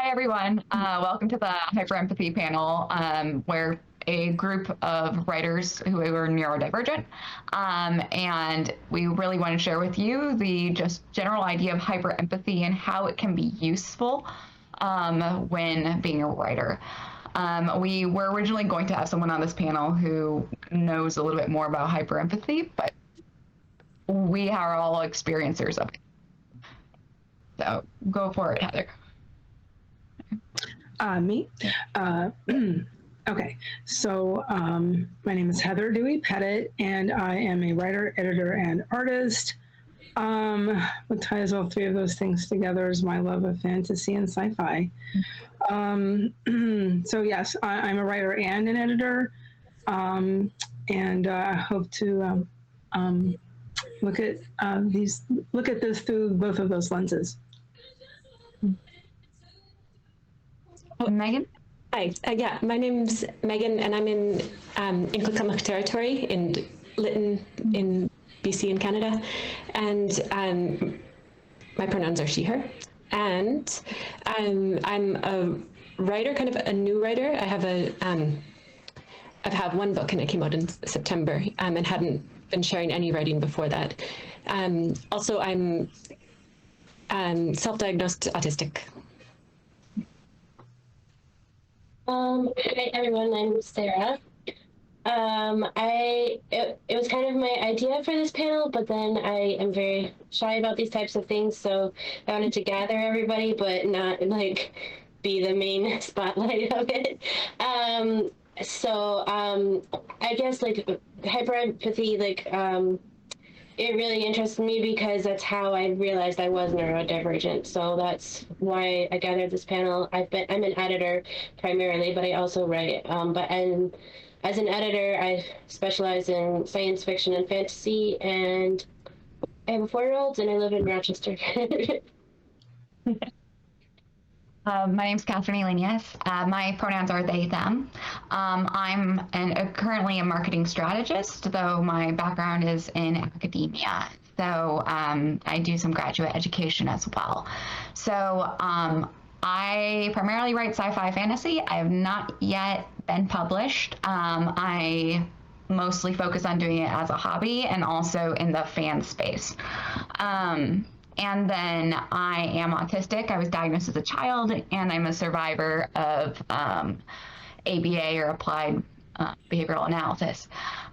Hi, everyone. Welcome to the Hyperempathy panel, where a group of writers who are neurodivergent, and we really want to share with you the just general idea of hyperempathy and how it can be useful when being a writer. We were originally going to have someone on this panel who knows a little bit more about hyperempathy, but we are all experiencers of it. So go for it, Heather. Me? Okay, so my name is Heather Dewey Pettit, and I am a writer, editor, and artist. What ties all three of those things together is my love of fantasy and sci-fi. So yes, I'm a writer and an editor, and I hope to look at this through both of those lenses. Megan? Hi, yeah, my name's Megan, and I'm in Inclicummock territory in Lytton in BC in Canada, and my pronouns are she, her, and I'm a writer, kind of a new writer. I've had one book and it came out in September, and hadn't been sharing any writing before that. Also, I'm self-diagnosed autistic. Hi everyone, my name is Sarah. It was kind of my idea for this panel, but then I am very shy about these types of things, so I wanted to gather everybody, but not like be the main spotlight of it. I guess like hyperempathy, it really interested me because that's how I realized I was neurodivergent. So that's why I gathered this panel. I'm an editor primarily, but I also write. As an editor, I specialize in science fiction and fantasy, and I have a 4-year-old, and I live in Rochester. My name's Catherine Elenius. My pronouns are they, them. I'm currently a marketing strategist, though my background is in academia. So I do some graduate education as well. So I primarily write sci-fi fantasy. I have not yet been published. I mostly focus on doing it as a hobby and also in the fan space. And then I am autistic. I was diagnosed as a child, and I'm a survivor of ABA, or applied behavioral analysis.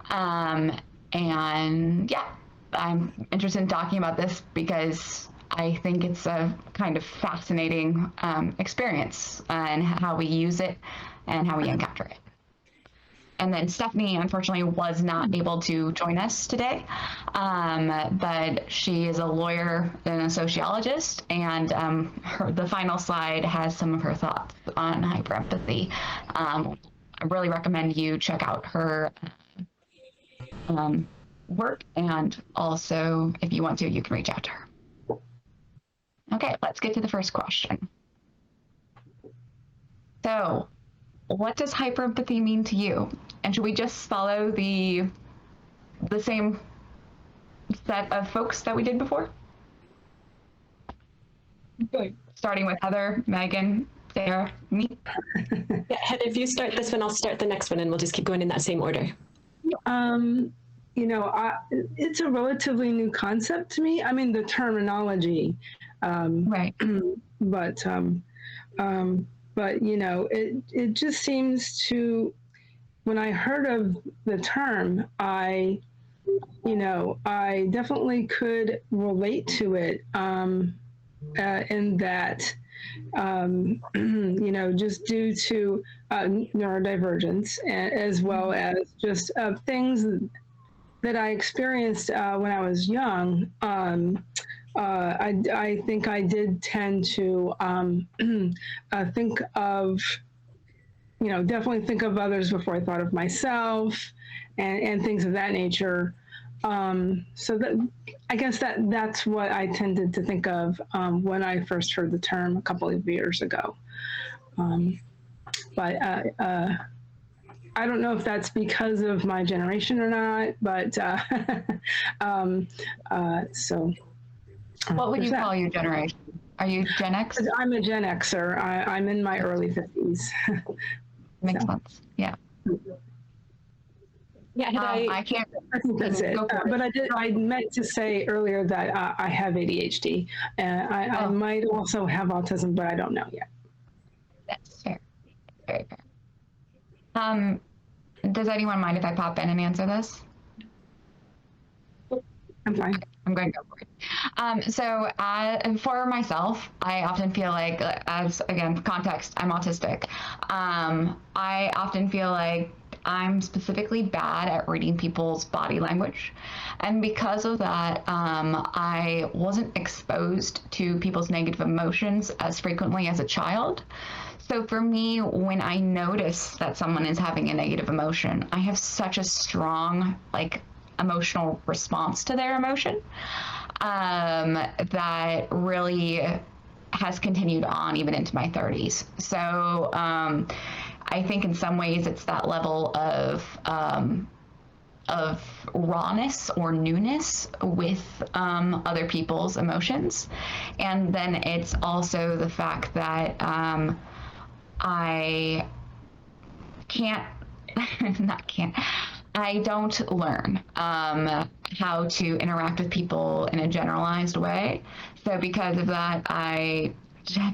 And yeah, I'm interested in talking about this because I think it's a kind of fascinating experience, and how we use it and how we encounter it. And then Stephanie, unfortunately, was not able to join us today, but she is a lawyer and a sociologist, and the final slide has some of her thoughts on hyperempathy. I really recommend you check out her work, and also, if you want to, you can reach out to her. Okay, let's get to the first question. So, what does hyperempathy mean to you? And should we just follow the same set of folks that we did before? Good. Starting with Heather, Megan, Sarah, me. Yeah, Heather, if you start this one, I'll start the next one, and we'll just keep going in that same order. It's a relatively new concept to me. I mean, the terminology, right? But it just seems to, when I heard of the term, I definitely could relate to it, in that, just due to neurodivergence, as well as just things that I experienced when I was young. I think I did tend to think of, definitely think of others before I thought of myself, and things of that nature. So that, I guess that's what I tended to think of when I first heard the term a couple of years ago. But I don't know if that's because of my generation or not, but so. What would you call your generation? Are you Gen X? I'm a Gen Xer. I'm in my early 50s. Makes sense. Yeah. Yeah, I can't. I think that's it. But I meant to say earlier that I have ADHD. I might also have autism, but I don't know yet. That's fair. Very fair. Does anyone mind if I pop in and answer this? I'm fine. I'm going to go for it. So for myself, I often feel like, as again, context, I'm autistic. I often feel like I'm specifically bad at reading people's body language. And because of that, I wasn't exposed to people's negative emotions as frequently as a child. So for me, when I notice that someone is having a negative emotion, I have such a strong, emotional response to their emotion that really has continued on even into my 30s. So I think in some ways it's that level of rawness or newness with other people's emotions. And then it's also the fact that I I don't learn how to interact with people in a generalized way. So because of that, I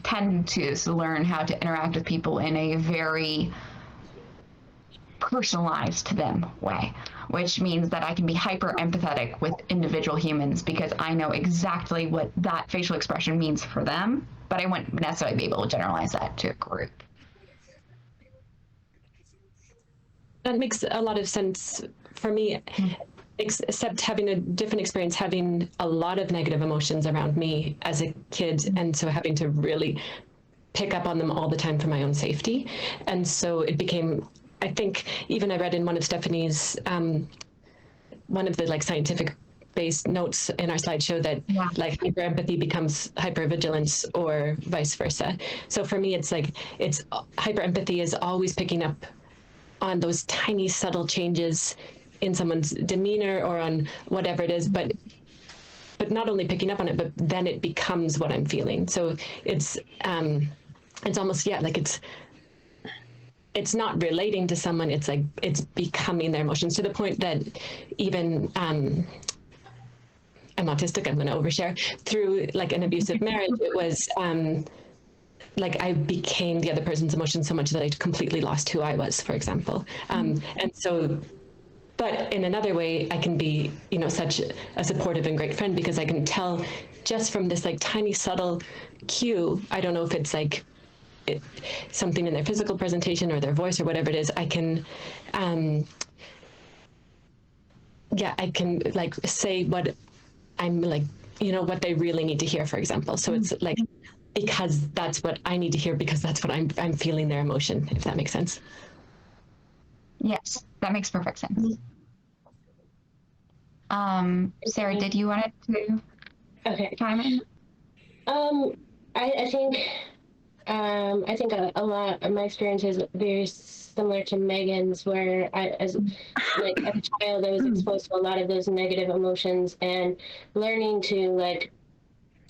tend to learn how to interact with people in a very personalized to them way, which means that I can be hyper empathetic with individual humans because I know exactly what that facial expression means for them, but I wouldn't necessarily be able to generalize that to a group. That makes a lot of sense for me, except having a different experience, having a lot of negative emotions around me as a kid, and so having to really pick up on them all the time for my own safety. And so it became, I think, even I read in one of Stephanie's, one of the scientific based notes in our slideshow that hyperempathy becomes hypervigilance or vice versa. So for me, it's hyperempathy is always picking up on those tiny subtle changes in someone's demeanor or on whatever it is, but not only picking up on it, but then it becomes what I'm feeling. So it's almost, it's not relating to someone, it's becoming their emotions, to the point that even, I'm autistic, I'm gonna overshare, through an abusive marriage, it was, I became the other person's emotion so much that I completely lost who I was, for example. And so, but in another way, I can be, such a supportive and great friend because I can tell just from this tiny subtle cue, I don't know if it's something in their physical presentation or their voice or whatever it is, I can, I can say what I'm what they really need to hear, for example. So it's because that's what I need to hear, because that's what I'm feeling their emotion, if that makes sense. Yes, that makes perfect sense. Sarah, did you want to chime in? I think a lot of my experience is very similar to Megan's, where as a child, I was exposed to a lot of those negative emotions, and learning to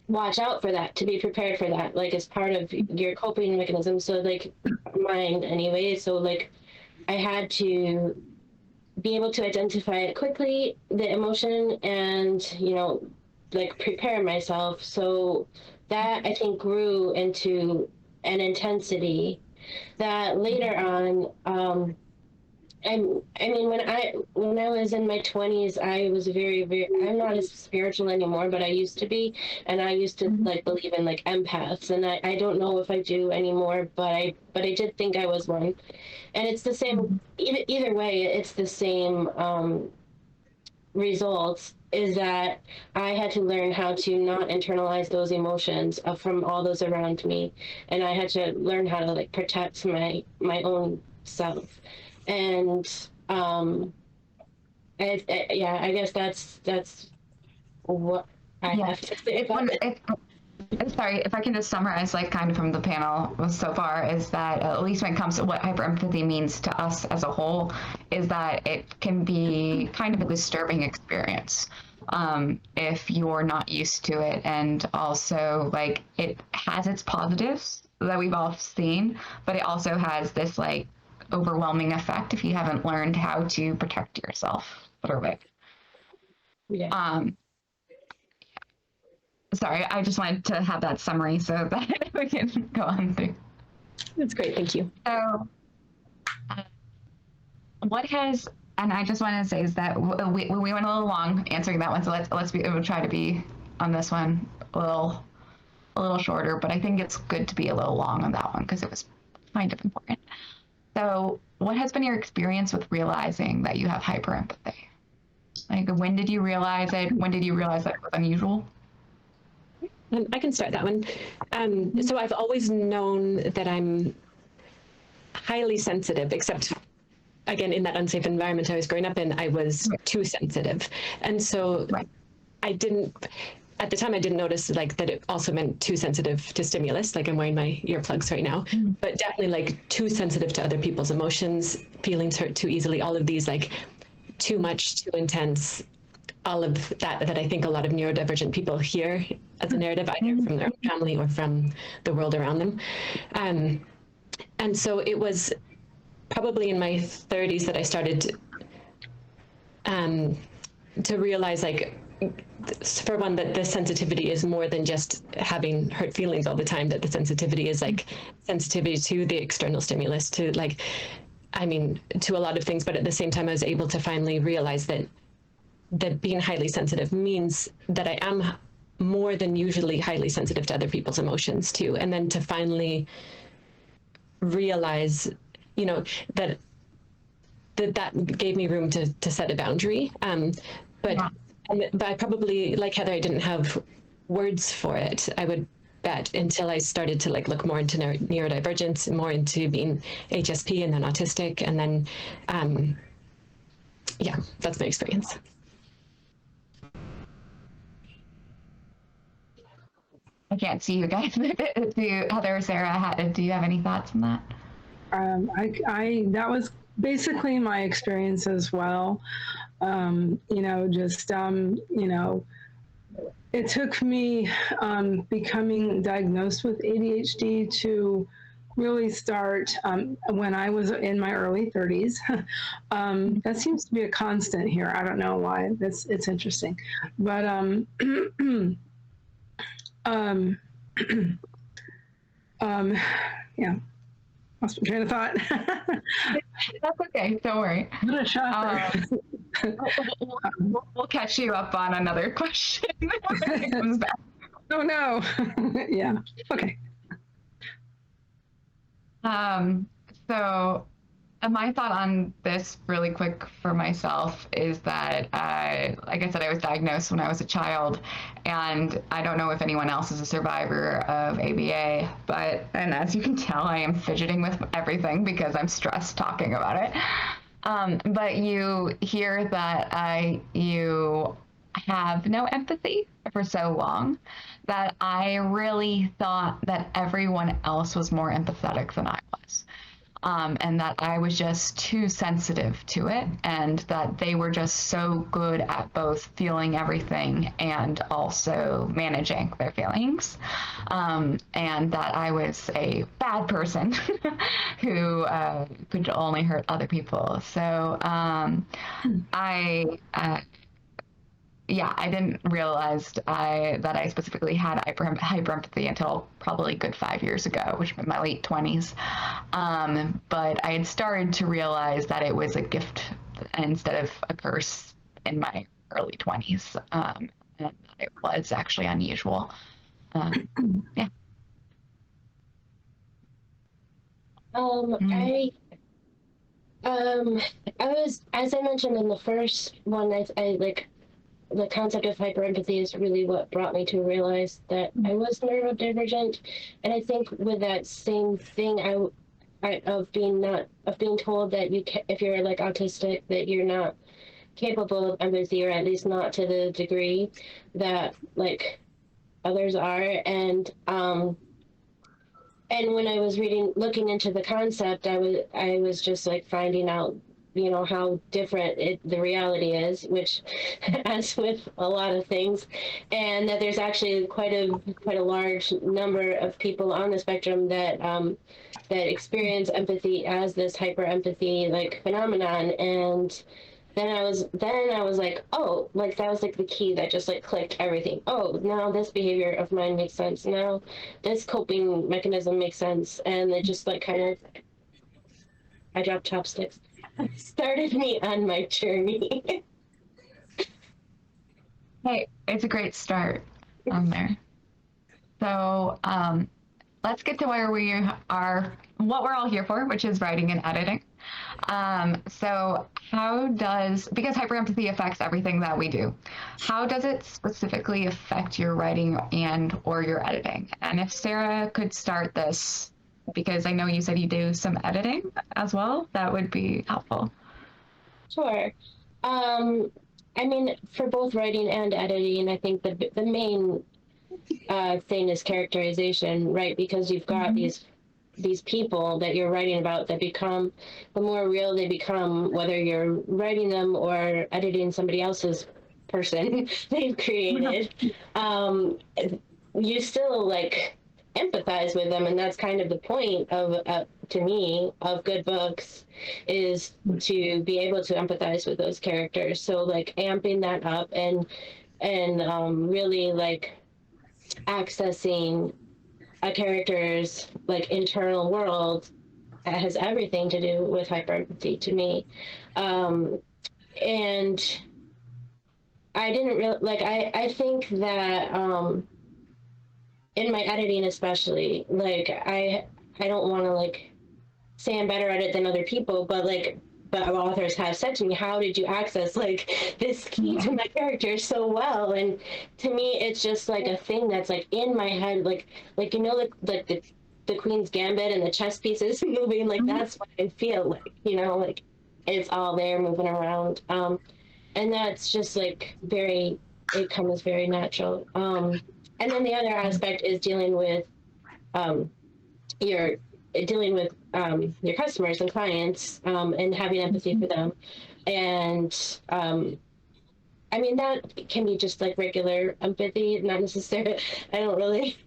watch out for that, to be prepared for that, as part of your coping mechanism. So mine anyway. So I had to be able to identify it quickly, the emotion, and prepare myself. So that, I think, grew into an intensity that later on, when I was in my 20s, I was very, very, I'm not as spiritual anymore, but I used to be, and I used to believe in empaths, and I don't know if I do anymore, but I did think I was one. And it's the same, either way, it's the same results, is that I had to learn how to not internalize those emotions from all those around me, and I had to learn how to protect my own self. And I guess that's what I have to say about it. Sorry, if I can just summarize, kind of from the panel so far, is that at least when it comes to what hyperempathy means to us as a whole, is that it can be kind of a disturbing experience. if you're not used to it. And also, like, it has its positives that we've all seen, but it also has this like overwhelming effect if you haven't learned how to protect yourself through it. Yeah. Sorry, I just wanted to have that summary so that we can go on through. That's great. Thank you. So, what has, and I just want to say is that we went a little long answering that one, so we'll try to be on this one a little shorter, but I think it's good to be a little long on that one because it was kind of important. So, what has been your experience with realizing that you have hyperempathy? Like, when did you realize it? When did you realize that it was unusual? I can start that one. So I've always known that I'm highly sensitive, except again, in that unsafe environment I was growing up in, I was too sensitive. And so I didn't, at the time I didn't notice like that it also meant too sensitive to stimulus, like I'm wearing my earplugs right now, but definitely like too sensitive to other people's emotions, feelings hurt too easily, all of these like too much, too intense, all of that I think a lot of neurodivergent people hear as a narrative, either from their own family or from the world around them. And so it was probably in my 30s that I started to realize, like, for one, that the sensitivity is more than just having hurt feelings all the time, that the sensitivity is like sensitivity to the external stimulus, to like, I mean, to a lot of things, but at the same time, I was able to finally realize that being highly sensitive means that I am more than usually highly sensitive to other people's emotions too. And then to finally realize, you know, that gave me room to set a boundary. But I probably, like Heather, I didn't have words for it, I would bet, until I started to like look more into neurodivergence, more into being HSP and then autistic. And then, yeah, that's my experience. I can't see you guys. Heather or Sarah, do you have any thoughts on that? That was basically my experience as well. You know, just, you know, it took me becoming diagnosed with ADHD to really start when I was in my early 30s. That seems to be a constant here. I don't know why. It's interesting. But yeah, lost my train of thought. That's okay. Don't worry. What a shocker. We'll catch you up on another question when it comes back. Oh no. Yeah. Okay. So my thought on this really quick for myself is that, like I said, I was diagnosed when I was a child, and I don't know if anyone else is a survivor of ABA, and as you can tell, I am fidgeting with everything because I'm stressed talking about it. But you hear that you have no empathy for so long that I really thought that everyone else was more empathetic than I was. And that I was just too sensitive to it, and that they were just so good at both feeling everything and also managing their feelings, and that I was a bad person who could only hurt other people. So I didn't realize that I specifically had hyperempathy until probably a good 5 years ago, which was my late 20s. But I had started to realize that it was a gift instead of a curse in my early 20s. And it was actually unusual. Yeah. I was, as I mentioned in the first one, I like, the concept of hyperempathy is really what brought me to realize that I was neurodivergent. And I think with that same thing, of being told that if you're like autistic, that you're not capable of empathy, or at least not to the degree that like others are. And when I was looking into the concept, I was just like finding out how different the reality is, which as with a lot of things, and that there's actually quite a large number of people on the spectrum that that experience empathy as this hyper empathy like phenomenon. And then I was like, oh, like that was like the key that just like clicked everything. Oh, now this behavior of mine makes sense. Now this coping mechanism makes sense. And it just like kind of, I dropped chopsticks, started me on my journey. Hey, it's a great start on there. So let's get to where we are, what we're all here for, which is writing and editing. So because hyperempathy affects everything that we do, how does it specifically affect your writing and or your editing? And if Sarah could start this, because I know you said you do some editing as well, that would be helpful. Sure. I mean, for both writing and editing, I think the main thing is characterization, right? Because you've got these people that you're writing about that become, the more real they become, whether you're writing them or editing somebody else's person they've created, you still like empathize with them. And that's kind of the point of, to me, of good books, is to be able to empathize with those characters. So like amping that up and really like accessing a character's like internal world has everything to do with hyperempathy to me. And I didn't really like, I think that in my editing especially, like I don't want to like say I'm better at it than other people, but authors have said to me, how did you access like this key to my character so well? And to me, it's just like a thing that's like in my head, like the Queen's Gambit and the chess pieces moving, like that's what I feel like, like it's all there moving around. And that's just like it comes very natural. And then the other aspect is dealing with your customers and clients, and having empathy for them. And I mean, that can be just like regular empathy, not necessarily, I don't really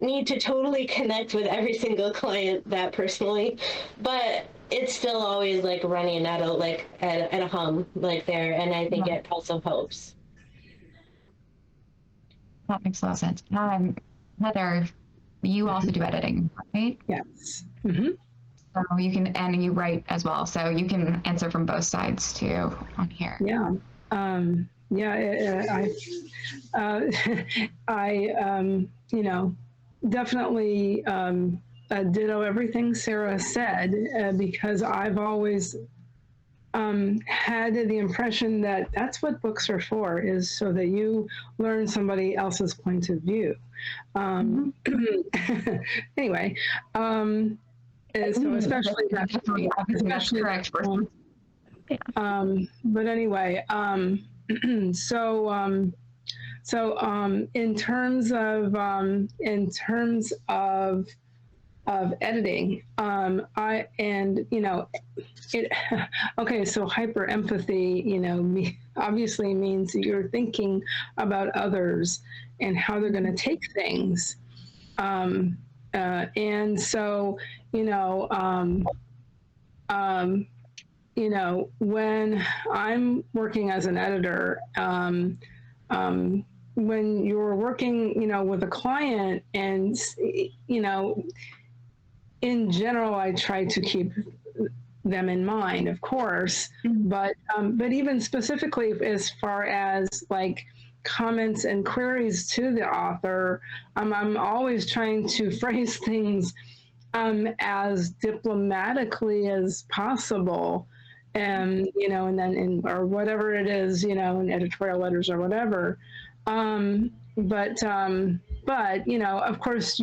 need to totally connect with every single client that personally, but it's still always like running at a hum like there. And I think it also helps. That makes a lot of sense. Heather, you also do editing, right? Yes. So you write as well. So you can answer from both sides too on here. Yeah. I definitely ditto everything Sarah said, because I've always had the impression that that's what books are for, is so that you learn somebody else's point of view. Anyway, so especially correct. But anyway, so in terms of editing, okay, so hyper empathy, obviously means that you're thinking about others and how they're going to take things. And so, when I'm working as an editor, when you're working, with a client, and, in general, I try to keep them in mind, of course, but even specifically as far as like comments and queries to the author, I'm always trying to phrase things as diplomatically as possible, and and then or whatever it is, in editorial letters or whatever. But of course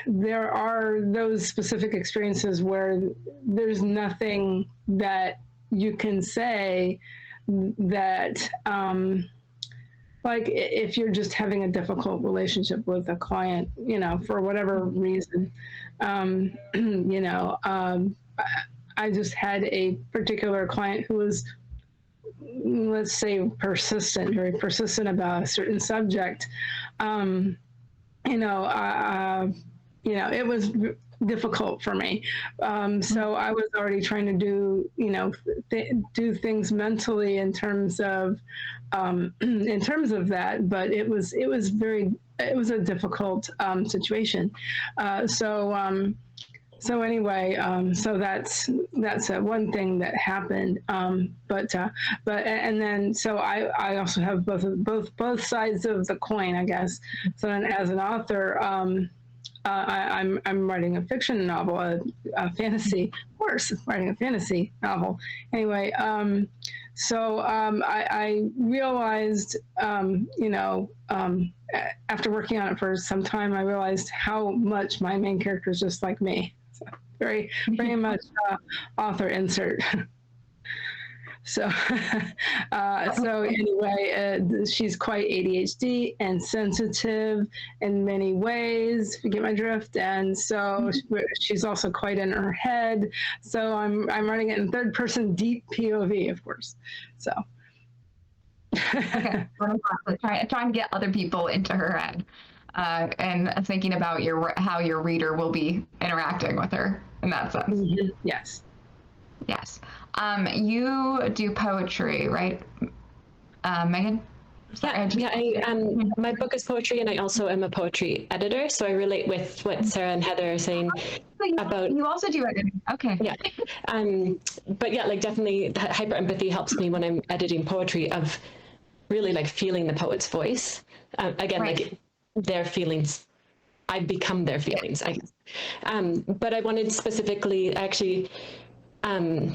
there are those specific experiences where there's nothing that you can say that, like if you're just having a difficult relationship with a client, for whatever reason, I just had a particular client who was, let's say, very persistent about a certain subject. It was difficult for me. So I was already trying to do, do things mentally in terms of that, but it was a difficult situation. So anyway, so that's one thing that happened. And then so I also have both sides of the coin, I guess. So then as an author, I'm writing a fiction novel, a fantasy, of course, writing a fantasy novel. Anyway, I realized, after working on it for some time, I realized how much my main character is just like me. So very much author insert. So anyway, she's quite ADHD and sensitive in many ways, if you get my drift. And so she's also quite in her head. So I'm writing it in third person deep POV, of course. So. Okay. Trying to get other people into her head, and thinking about how your reader will be interacting with her in that sense. Mm-hmm. Yes. Yes. You do poetry, right, Megan? My book is poetry, and I also am a poetry editor, so I relate with what Sarah and Heather are saying about. You also do editing. Okay. Yeah. But yeah, like definitely hyperempathy helps me when I'm editing poetry, of really like feeling the poet's voice. Again, right. Like their feelings. I become their feelings. I guess. But I wanted specifically, actually, I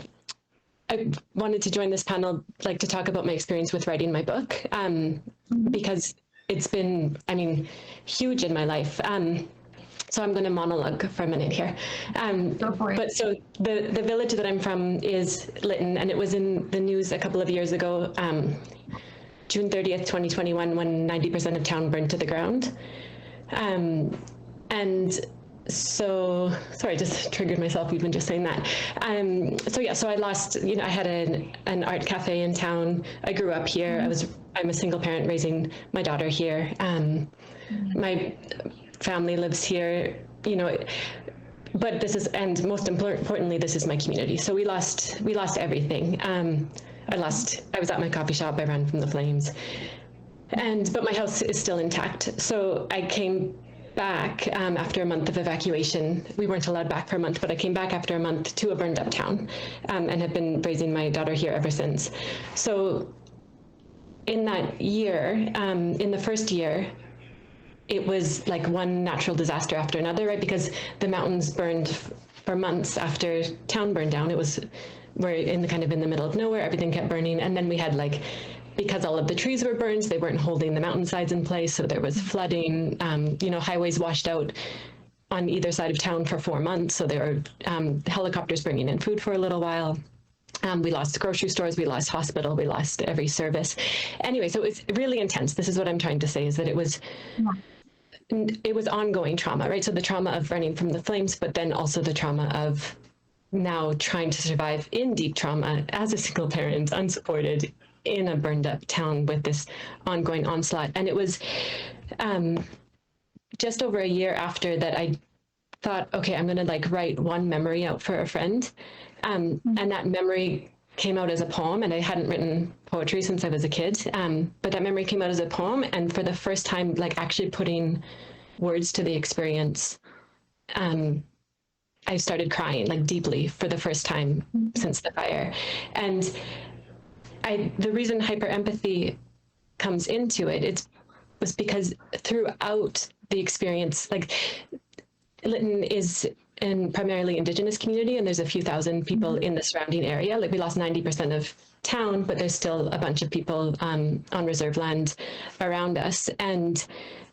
wanted to join this panel, like to talk about my experience with writing my book, because it's been, huge in my life. So I'm going to monologue for a minute here. But so the village that I'm from is Lytton, and it was in the news a couple of years ago, June 30th, 2021, when 90% of town burned to the ground. And so, sorry, I just triggered myself even just saying that. So I lost, I had an art cafe in town. I grew up here. I'm a single parent raising my daughter here. My family lives here, but this is, and most importantly, this is my community. So we lost everything. I was at my coffee shop. I ran from the flames, but my house is still intact. So I came back after a month of evacuation. We weren't allowed back for a month, but I came back after a month to a burned up town, and have been raising my daughter here ever since. So in that year, in the first year, it was like one natural disaster after another, right? Because the mountains burned for months after town burned down. We're in the middle of nowhere. Everything kept burning. And then we had because all of the trees were burned, they weren't holding the mountainsides in place. So there was flooding, highways washed out on either side of town for 4 months. So there were helicopters bringing in food for a little while. We lost grocery stores, we lost hospital, we lost every service. Anyway, so it's really intense. This is what I'm trying to say, is that it was ongoing trauma, right? So the trauma of running from the flames, but then also the trauma of now trying to survive in deep trauma as a single parent, unsupported, in a burned up town with this ongoing onslaught. And it was just over a year after that I thought, okay, I'm going to write one memory out for a friend. And that memory came out as a poem, and I hadn't written poetry since I was a kid. But that memory came out as a poem, and for the first time, actually putting words to the experience, I started crying deeply for the first time since the fire. And the reason hyperempathy comes into it, was because throughout the experience, Lytton is in primarily Indigenous community, and there's a few thousand people in the surrounding area. We lost 90% of town, but there's still a bunch of people on reserve land around us. And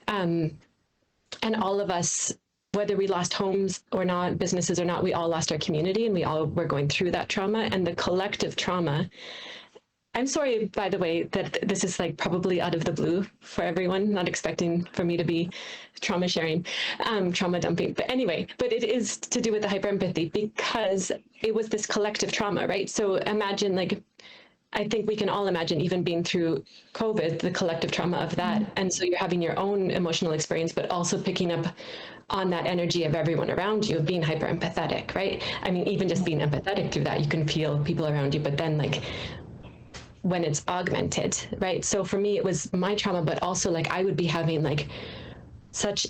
all of us, whether we lost homes or not, businesses or not, we all lost our community, and we all were going through that trauma. And the collective trauma I'm sorry, by the way, that this is like probably out of the blue for everyone, not expecting for me to be trauma sharing, trauma dumping. But anyway, but it is to do with the hyperempathy because it was this collective trauma, right? So imagine, like, I think we can all imagine even being through COVID, the collective trauma of that. And so you're having your own emotional experience, but also picking up on that energy of everyone around you, being hyper empathetic, right? I mean, even just being empathetic through that, you can feel people around you, but then like when it's augmented, right? So for me, it was my trauma, but also like I would be having like such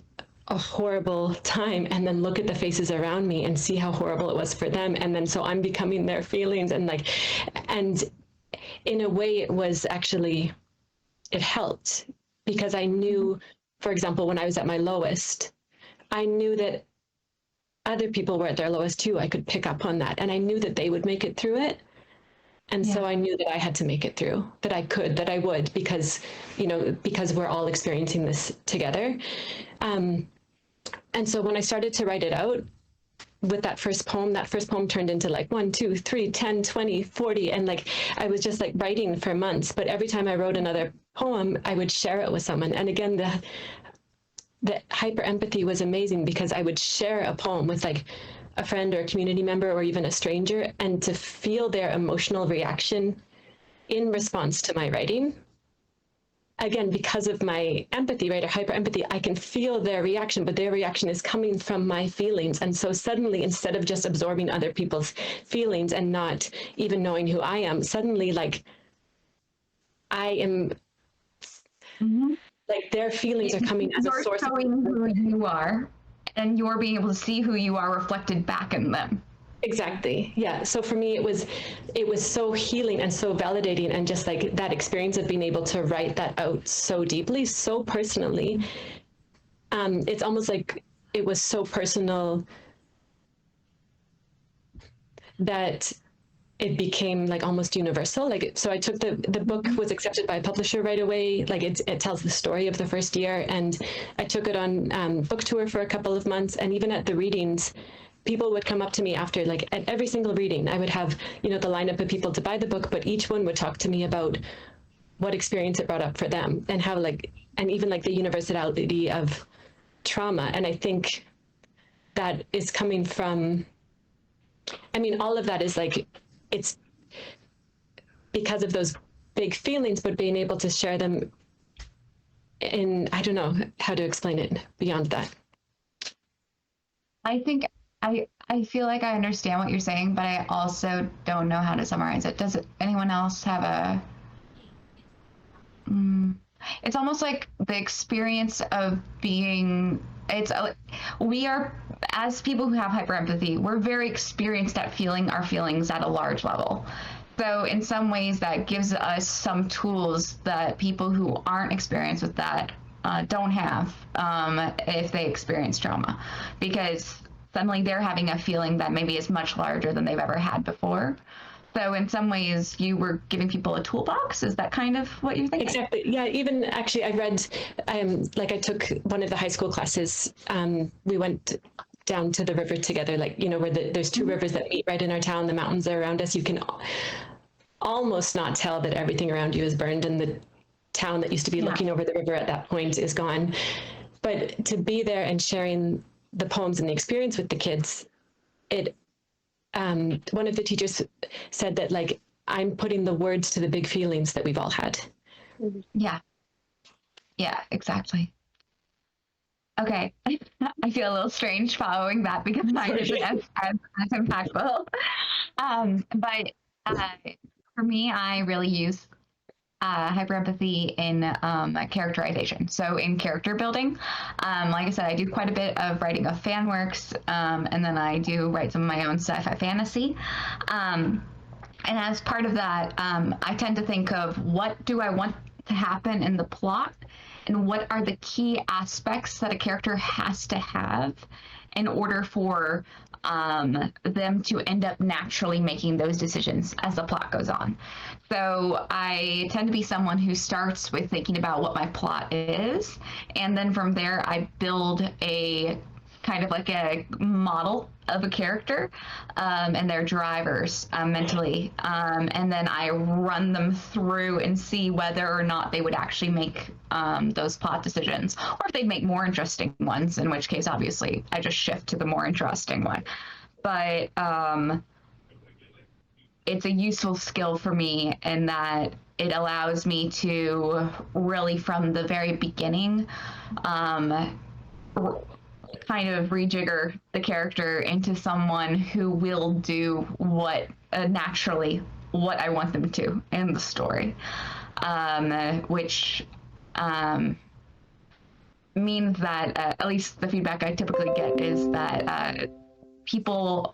a horrible time and then look at the faces around me and see how horrible it was for them. And then so I'm becoming their feelings and like, and in a way it was actually, it helped because I knew, for example, when I was at my lowest, I knew that other people were at their lowest too. I could pick up on that and I knew that they would make it through it. And so I knew that I had to make it through, that I could, that I would, because, you know, because we're all experiencing this together. And so when I started to write it out with that first poem turned into like 1, 2, 3, 10, 20, 40. And like, I was just like writing for months, but every time I wrote another poem, I would share it with someone. And again, the hyper empathy was amazing because I would share a poem with like a friend or a community member or even a stranger, and to feel their emotional reaction in response to my writing. Again, because of my empathy, right, or hyper empathy, I can feel their reaction, but their reaction is coming from my feelings. And so suddenly, instead of just absorbing other people's feelings and not even knowing who I am, suddenly like I am like their feelings are coming as a source. You're showing who you are, and you're being able to see who you are reflected back in them. Exactly. Yeah. So for me, it was so healing and so validating, and just like that experience of being able to write that out so deeply, so personally. It's almost like it was so personal that it became like almost universal. Like, so I took the book was accepted by a publisher right away. Like it tells the story of the first year, and I took it on book tour for a couple of months, and even at the readings, people would come up to me after, like at every single reading, I would have, you know, the lineup of people to buy the book, but each one would talk to me about what experience it brought up for them and how like, and even like the universality of trauma. And I think that is coming from, I mean, all of that is like, it's because of those big feelings, but being able to share them in, I don't know how to explain it beyond that. I think I feel like I understand what you're saying, but I also don't know how to summarize it. Does anyone else have a... It's almost like the experience of being... we are, as people who have hyperempathy, we're very experienced at feeling our feelings at a large level. So in some ways that gives us some tools that people who aren't experienced with that don't have if they experience trauma, because suddenly they're having a feeling that maybe is much larger than they've ever had before. So in some ways you were giving people a toolbox. Is that kind of what you're thinking? Exactly. Yeah. Even actually I read, like I took one of the high school classes. We went down to the river together, like, you know, where there's two rivers that meet right in our town. The mountains are around us. You can almost not tell that everything around you is burned, and the town that used to be looking over the river at that point is gone. But to be there and sharing the poems and the experience with the kids, one of the teachers said that, like, I'm putting the words to the big feelings that we've all had. Yeah, exactly. Okay, I feel a little strange following that because mine isn't as impactful. But for me, I really use hyperempathy in characterization. So in character building, like I said, I do quite a bit of writing of fan works, and then I do write some of my own sci-fi fantasy. And as part of that, I tend to think of what do I want to happen in the plot, and what are the key aspects that a character has to have in order for them to end up naturally making those decisions as the plot goes on. So I tend to be someone who starts with thinking about what my plot is, and then from there I build a kind of like a model of a character and their drivers mentally. And then I run them through and see whether or not they would actually make those plot decisions, or if they'd make more interesting ones, in which case, obviously, I just shift to the more interesting one. But it's a useful skill for me in that it allows me to really, from the very beginning, kind of rejigger the character into someone who will do what naturally what I want them to in the story, which means that at least the feedback I typically get is that people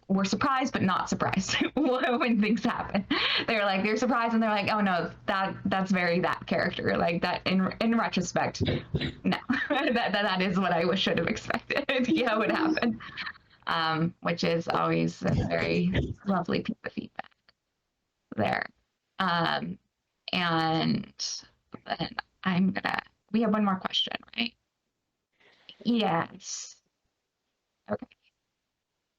were surprised but not surprised when things happen. They're surprised and they're like, oh no, that's very that character. Like that in retrospect, no, that is what I should have expected. Yeah, would happen. Which is always a very lovely piece of feedback there. And then we have one more question, right? Yes. Okay.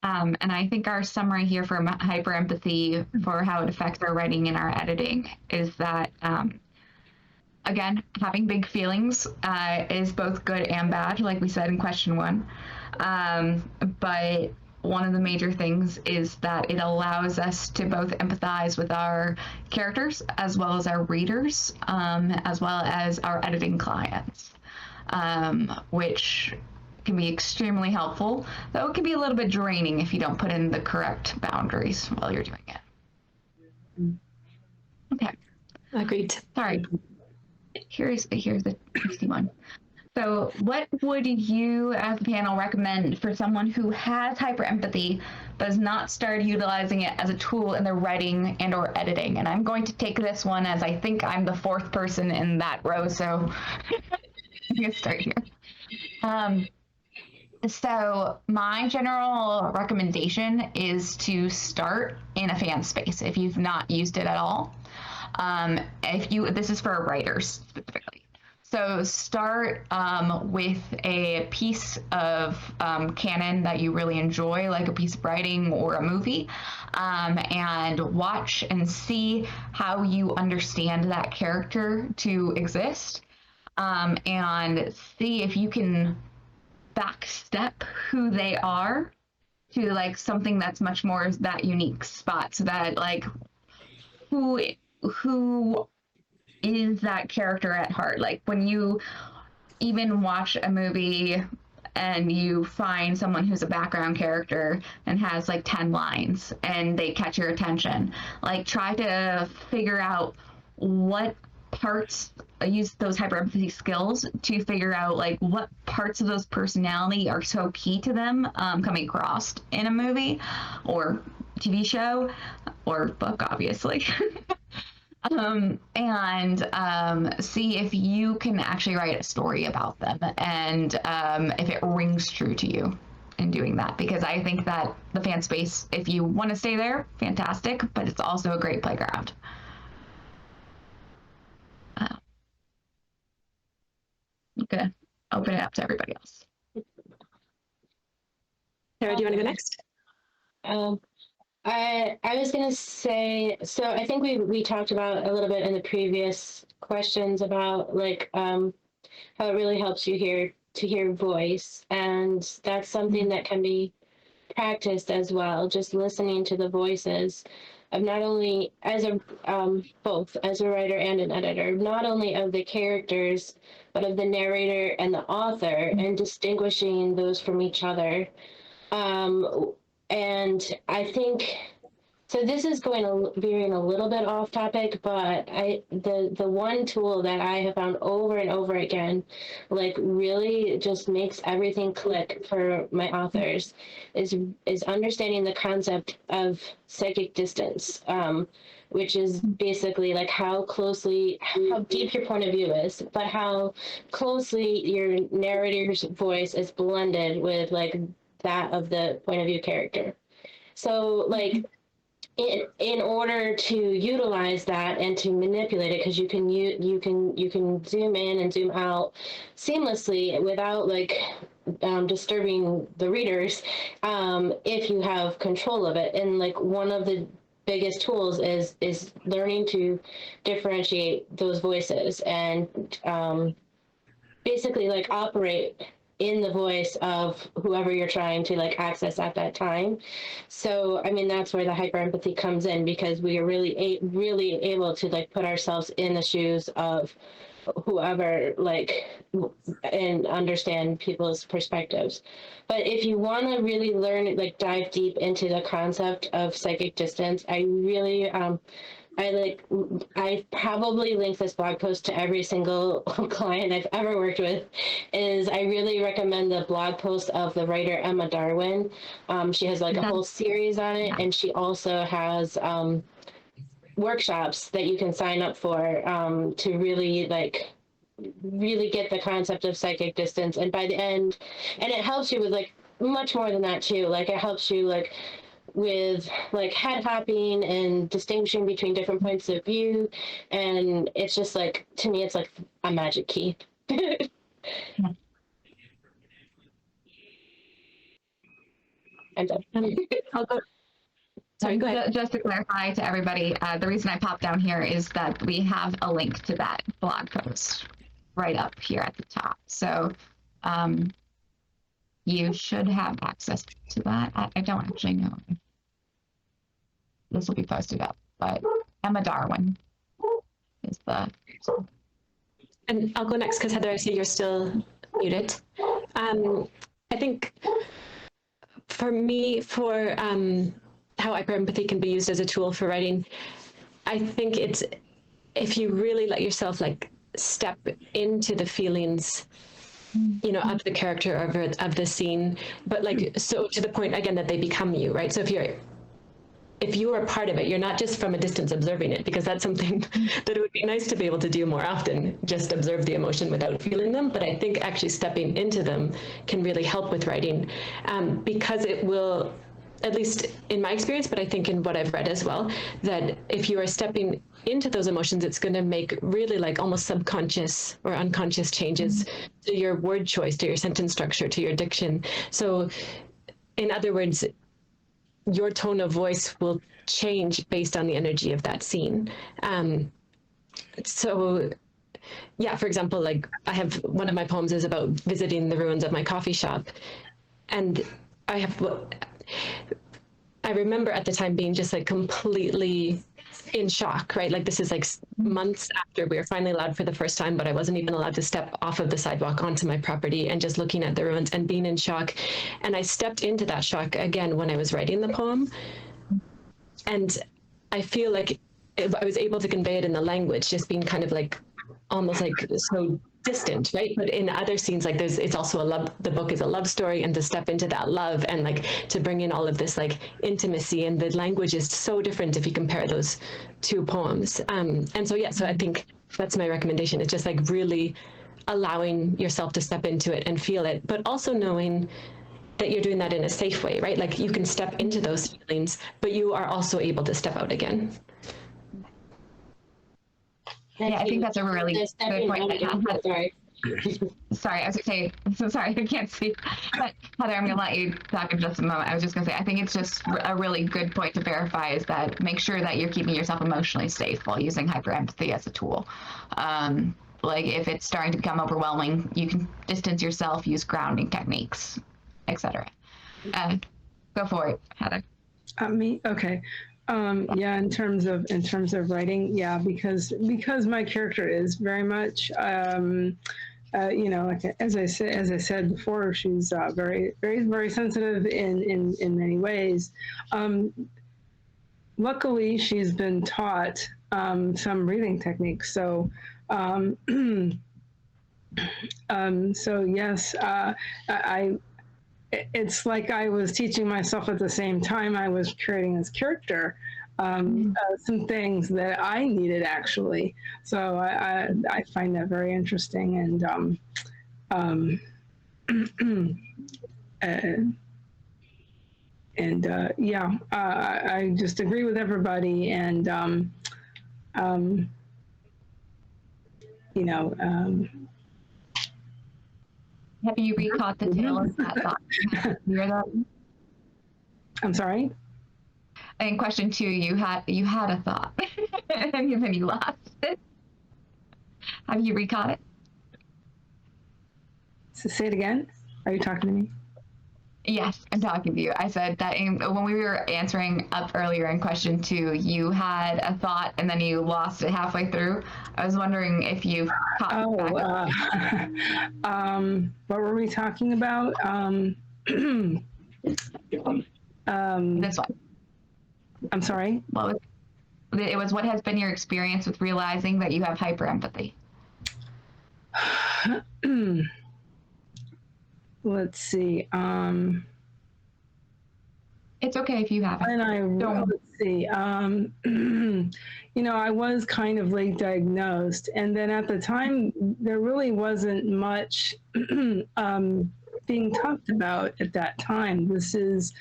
And I think our summary here for hyperempathy for how it affects our writing and our editing is that, again, having big feelings is both good and bad, like we said in question 1. But one of the major things is that it allows us to both empathize with our characters as well as our readers, as well as our editing clients, which can be extremely helpful, though it can be a little bit draining if you don't put in the correct boundaries while you're doing it. Okay. Agreed. Sorry. Here's the easy one. So what would you as a panel recommend for someone who has hyperempathy but has not started utilizing it as a tool in their writing and or editing? And I'm going to take this one as I think I'm the 4th person in that row, so I'm going to start here. So my general recommendation is to start in a fan space if you've not used it at all. This is for writers specifically. So start with a piece of canon that you really enjoy, like a piece of writing or a movie, and watch and see how you understand that character to exist, and see if you can backstep who they are to like something that's much more that unique spot, so that like who is that character at heart. Like when you even watch a movie and you find someone who's a background character and has like 10 lines and they catch your attention, like try to figure out what parts, use those hyperempathy skills to figure out like what parts of those personality are so key to them coming across in a movie or TV show or book, obviously. And see if you can actually write a story about them, and if it rings true to you in doing that, because I think that the fan space, if you want to stay there, fantastic, but it's also a great playground. I'm gonna open it up to everybody else. Sarah, do you want to go next? I was gonna say, so I think we talked about a little bit in the previous questions about like how it really helps you hear voice, and that's something that can be practiced as well. Just listening to the voices of not only as a both as a writer and an editor, not only of the characters but of the narrator and the author, and distinguishing those from each other. And I think, so this is veering a little bit off topic, but the one tool that I have found over and over again, like really just makes everything click for my authors, is understanding the concept of psychic distance, which is basically like how deep your point of view is, but how closely your narrator's voice is blended with like that of the point of view character. So like in order to utilize that and to manipulate it, because you can zoom in and zoom out seamlessly without like disturbing the readers if you have control of it. And like one of the biggest tools is learning to differentiate those voices and basically like operate in the voice of whoever you're trying to like access at that time. So I mean that's where the hyperempathy comes in, because we are really able to like put ourselves in the shoes of whoever, like, and understand people's perspectives. But if you want to really learn, like dive deep into the concept of psychic distance, I really I probably link this blog post to every single client I've ever worked with. Is I really recommend the blog post of the writer Emma Darwin. She has like a whole series on it, and she also has workshops that you can sign up for to really get the concept of psychic distance. And by the end, and it helps you with like much more than that too. Like it helps you like with like head hopping and distinguishing between different points of view, and it's just like, to me it's like a magic key. I'm done. I'll go. Sorry, go ahead. Just to clarify to everybody, the reason I popped down here is that we have a link to that blog post right up here at the top. So you should have access to that. I don't actually know if this will be posted up, but Emma Darwin is the. And I'll go next because Heather, I see you're still muted. I think for me, for how hyperempathy can be used as a tool for writing, I think it's if you really let yourself like step into the feelings, you know, of the character of the scene, but like so to the point again that they become you, right? So if you are part of it, you're not just from a distance observing it, because that's something that it would be nice to be able to do more often, just observe the emotion without feeling them. But I think actually stepping into them can really help with writing, because it will, at least in my experience, but I think in what I've read as well, that if you are stepping into those emotions, it's going to make really like almost subconscious or unconscious changes to your word choice, to your sentence structure, to your diction. So in other words, your tone of voice will change based on the energy of that scene. So yeah, for example, like I have one of my poems is about visiting the ruins of my coffee shop. And I remember at the time being just like completely in shock, right? Like this is like months after we were finally allowed for the first time, but I wasn't even allowed to step off of the sidewalk onto my property, and just looking at the ruins and being in shock. And I stepped into that shock again when I was writing the poem. And I feel like I was able to convey it in the language, just being kind of like almost like so distant, right? But in other scenes, like it's also the book is a love story, and to step into that love and like to bring in all of this like intimacy, and the language is so different if you compare those two poems. And so yeah, so I think that's my recommendation. It's just like really allowing yourself to step into it and feel it, but also knowing that you're doing that in a safe way, right? Like you can step into those feelings, but you are also able to step out again. Yeah, I think that's a really good point. Sorry. Sorry, I was going to say, so sorry, I can't see. But Heather, I'm going to let you talk in just a moment. I was just going to say, I think it's just a really good point to verify is that make sure that you're keeping yourself emotionally safe while using hyperempathy as a tool. Like if it's starting to become overwhelming, you can distance yourself, use grounding techniques, etc. Go for it, Heather. Me? Okay. Yeah, in terms of writing, yeah, because my character is very much, you know, like as I said before, she's very, very, very sensitive in many ways. Luckily, she's been taught some breathing techniques. So, so yes, it's like I was teaching myself at the same time I was creating this character, some things that I needed actually. So I find that very interesting, and yeah, I just agree with everybody, and you know. Have you recaught the tail of that thought? Hear that? I'm sorry? In question 2, you had a thought, and then you lost it. Have you recaught it? So say it again. Are you talking to me? Yes, I'm talking to you. I said that when we were answering up earlier in question 2, you had a thought and then you lost it halfway through. I was wondering if you caught it back up. What were we talking about? This one. I'm sorry? It was what has been your experience with realizing that you have hyperempathy? Let's see. It's okay if you haven't. Let's see. I was kind of late diagnosed, and then at the time there really wasn't much being talked about at that time. This is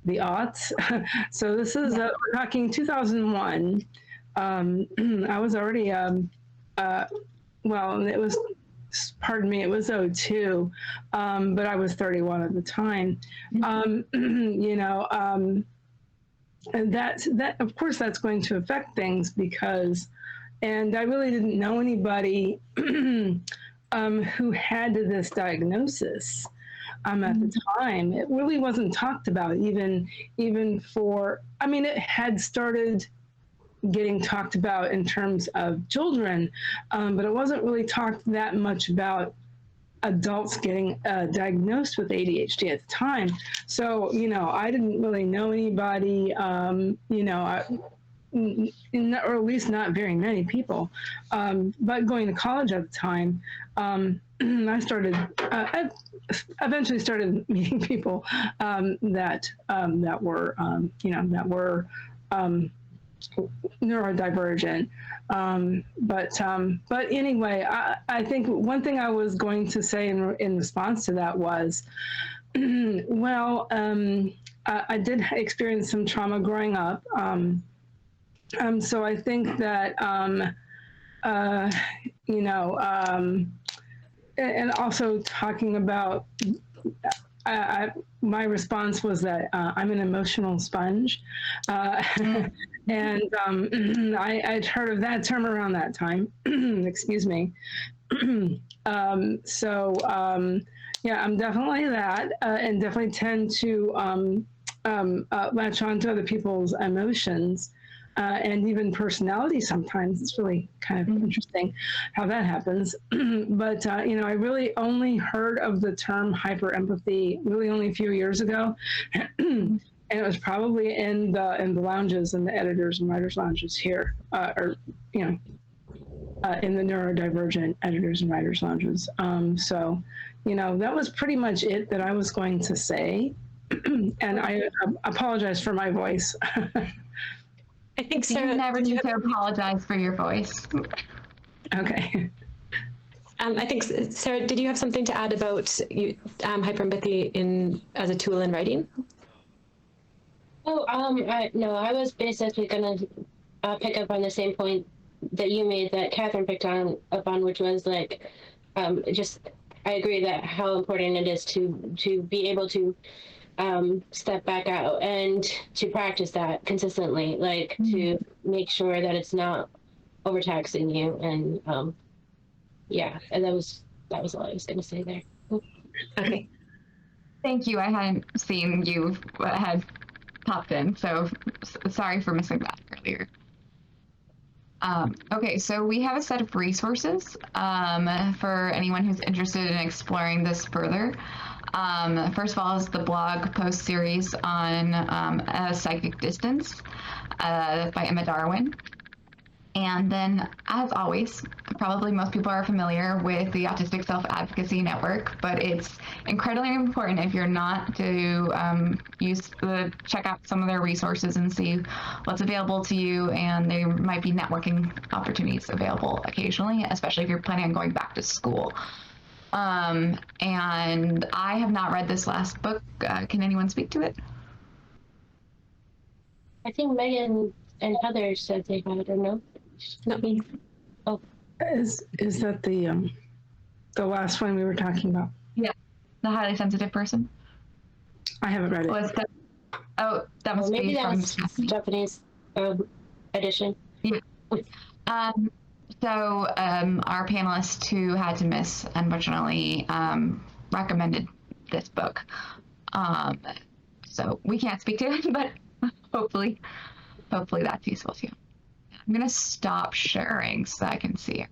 the aughts. So this is we're talking 2001. I was already well, it was. Pardon me, it was 02, but I was 31 at the time. And that of course that's going to affect things because, and I really didn't know anybody who had this diagnosis at the time. It really wasn't talked about even for, I mean, it had started getting talked about in terms of children, but it wasn't really talked that much about adults getting diagnosed with ADHD at the time. So, I didn't really know anybody, or at least not very many people. But going to college at the time, I eventually started meeting people that were neurodivergent. But anyway, I think one thing I was going to say in response to that was, well, I did experience some trauma growing up. So I think that, and also talking about, my response was that I'm an emotional sponge. And I'd heard of that term around that time. Excuse me. Yeah, I'm definitely that, and definitely tend to latch on to other people's emotions and even personality sometimes. It's really kind of interesting how that happens. But, I really only heard of the term hyperempathy really only a few years ago. And it was probably in the lounges and the editors and writers lounges here, in the neurodivergent editors and writers lounges. So, that was pretty much it that I was going to say. And I apologize for my voice. I think Sarah, you never need to apologize for your voice. Okay. I think Sarah, did you have something to add about hyperempathy as a tool in writing? Oh, no, I was basically gonna pick up on the same point that you made that Catherine picked up on, which was like, just, I agree that how important it is to be able to step back out and to practice that consistently, like to make sure that it's not overtaxing you. And yeah, and that was all I was gonna say there. Okay. Thank you. I hadn't seen you had popped in, so sorry for missing that earlier. Okay, so we have a set of resources for anyone who's interested in exploring this further. First of all is the blog post series on psychic distance by Emma Darwin. And then, as always, probably most people are familiar with the Autistic Self-Advocacy Network, but it's incredibly important if you're not to check out some of their resources and see what's available to you, and there might be networking opportunities available occasionally, especially if you're planning on going back to school. And I have not read this last book. Can anyone speak to it? I think Megan and Heather said they had, or no? Not me. Oh, Is that the The last one we were talking about. Yeah, the highly sensitive person. I haven't read it. Was that? Oh, that must Maybe be that from was Stephanie. Japanese edition. Yeah. Our panelists who had to miss, unfortunately, recommended this book. So we can't speak to it, but hopefully that's useful to you. I'm gonna stop sharing so I can see it.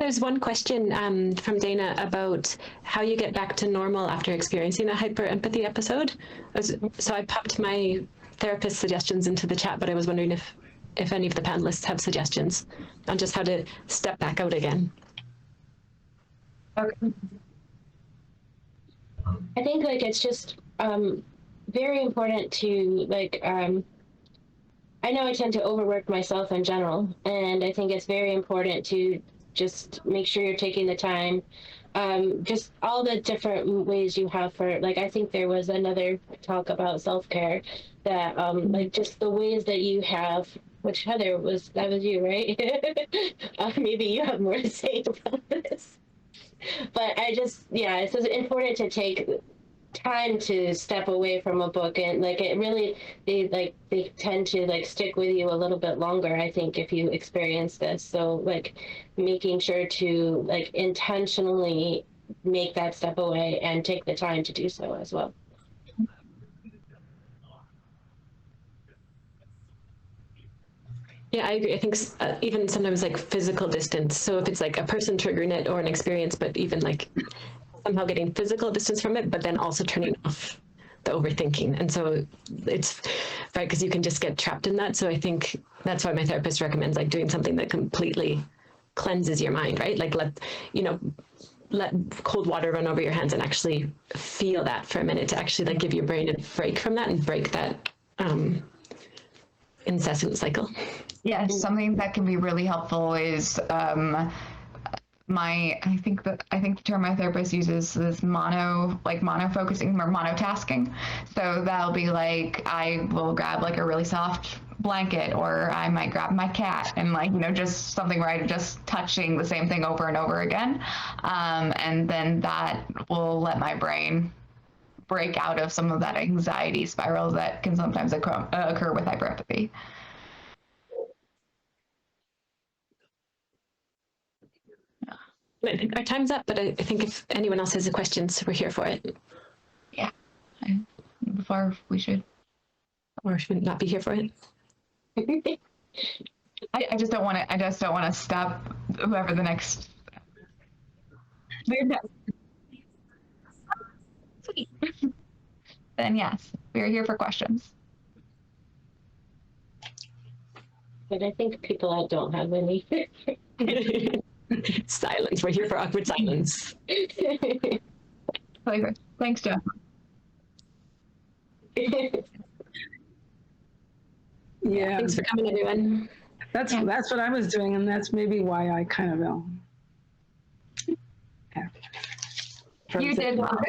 There's one question from Dana about how you get back to normal after experiencing a hyperempathy episode. So I popped my therapist suggestions into the chat, but I was wondering if any of the panelists have suggestions on just how to step back out again. Okay. I think like it's just very important to like I know I tend to overwork myself in general, and I think it's very important to just make sure you're taking the time. Just all the different ways you have for, like, I think there was another talk about self-care that like just the ways that you have, which Heather was, that was you, right? Maybe you have more to say about this. But I just, yeah, it's important to take time to step away from a book, and like it really, they tend to like stick with you a little bit longer, I think, if you experience this. So like making sure to like intentionally make that step away and take the time to do so as well. Yeah, I agree. I think even sometimes like physical distance. So if it's like a person triggering it or an experience, but even like somehow getting physical distance from it, but then also turning off the overthinking. And so it's right, because you can just get trapped in that. So I think that's why my therapist recommends like doing something that completely cleanses your mind, right? Like let cold water run over your hands and actually feel that for a minute to actually like give your brain a break from that and break that incessant cycle. Yeah, something that can be really helpful is I think the term my therapist uses is mono focusing or monotasking. So that'll be like I will grab like a really soft blanket, or I might grab my cat and like, just something where I'm just touching the same thing over and over again. And then that will let my brain break out of some of that anxiety spiral that can sometimes occur with hyperempathy. Our time's up, but I think if anyone else has a question, so we're here for it. Yeah, before we should. Or should we not be here for it? I just don't want to stop whoever the next. Sweet. Then yes, we are here for questions. But I think people don't have any. Silence. We're here for awkward silence. Thanks, Jeff. Yeah. Thanks for coming, everyone. That's what I was doing, and that's maybe why I kind of You did well.